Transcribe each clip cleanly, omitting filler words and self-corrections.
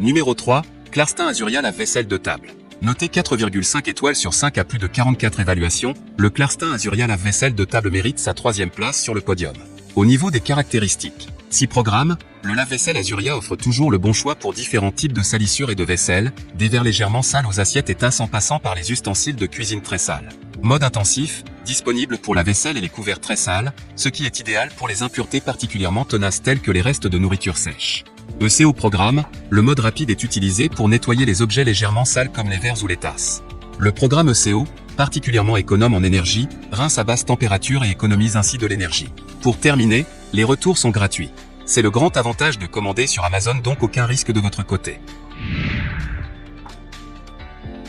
Numéro 3, Clarstin Azuria lave-vaisselle de table. Noté 4,5 étoiles sur 5 à plus de 44 évaluations, le Clarstin Azuria lave-vaisselle de table mérite sa 3e place sur le podium. Au niveau des caractéristiques, 6 programmes, le lave-vaisselle Azuria offre toujours le bon choix pour différents types de salissures et de vaisselle, des verres légèrement sales aux assiettes et tasses en passant par les ustensiles de cuisine très sales. Mode intensif, disponible pour la vaisselle et les couverts très sales, ce qui est idéal pour les impuretés particulièrement tenaces telles que les restes de nourriture sèche. ECO programme, le mode rapide est utilisé pour nettoyer les objets légèrement sales comme les verres ou les tasses. Le programme ECO, particulièrement économe en énergie, rince à basse température et économise ainsi de l'énergie. Pour terminer, les retours sont gratuits. C'est le grand avantage de commander sur Amazon, donc aucun risque de votre côté.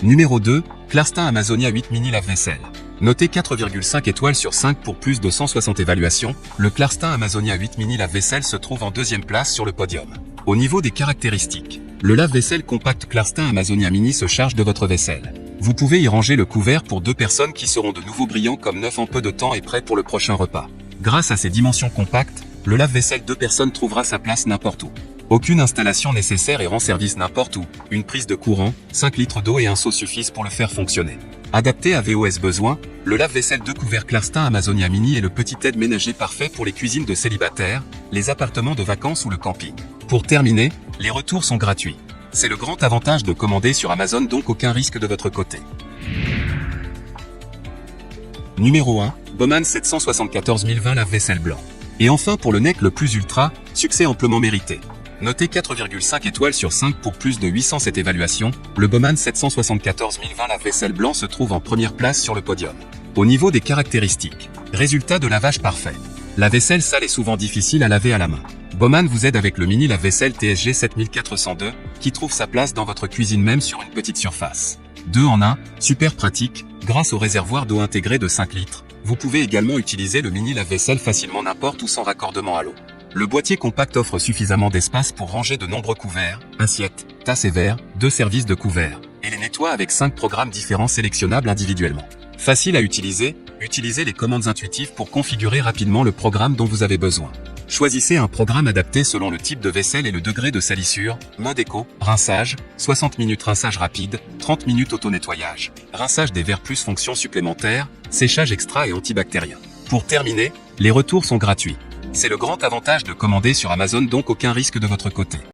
Numéro 2, Clarstin Amazonia 8 mini lave-vaisselle. Noté 4,5 étoiles sur 5 pour plus de 160 évaluations, le Clarstin Amazonia 8 mini lave-vaisselle se trouve en 2e place sur le podium. Au niveau des caractéristiques, le lave-vaisselle compact Clarstin Amazonia mini se charge de votre vaisselle. Vous pouvez y ranger le couvert pour 2 personnes qui seront de nouveau brillants comme neuf en peu de temps et prêts pour le prochain repas. Grâce à ses dimensions compactes, le lave-vaisselle 2 personnes trouvera sa place n'importe où. Aucune installation nécessaire et rend service n'importe où. Une prise de courant, 5 litres d'eau et un seau suffisent pour le faire fonctionner. Adapté à VOS besoins, le lave-vaisselle 2 couvert Clarstin Amazonia Mini est le petit aide ménager parfait pour les cuisines de célibataires, les appartements de vacances ou le camping. Pour terminer, les retours sont gratuits. C'est le grand avantage de commander sur Amazon, donc aucun risque de votre côté. Numéro 1, Baumann 774 020 lave-vaisselle blanc. Et enfin pour le NEC le plus ultra, succès amplement mérité. Noté 4,5 étoiles sur 5 pour plus de 807 évaluations, le Baumann 774 020 lave-vaisselle blanc se trouve en première place sur le podium. Au niveau des caractéristiques, résultat de lavage parfait. La vaisselle sale est souvent difficile à laver à la main. Baumann vous aide avec le mini lave-vaisselle TSG 7402, qui trouve sa place dans votre cuisine même sur une petite surface. 2 en 1, super pratique, grâce au réservoir d'eau intégré de 5 litres. Vous pouvez également utiliser le mini lave-vaisselle facilement n'importe où sans raccordement à l'eau. Le boîtier compact offre suffisamment d'espace pour ranger de nombreux couverts, assiettes, tasses et verres, 2 services de couverts, et les nettoie avec 5 programmes différents sélectionnables individuellement. Facile à utiliser, utilisez les commandes intuitives pour configurer rapidement le programme dont vous avez besoin. Choisissez un programme adapté selon le type de vaisselle et le degré de salissure, mode éco, rinçage, 60 minutes rinçage rapide, 30 minutes auto-nettoyage, rinçage des verres plus fonction supplémentaire, séchage extra et antibactérien. Pour terminer, les retours sont gratuits. C'est le grand avantage de commander sur Amazon, donc aucun risque de votre côté.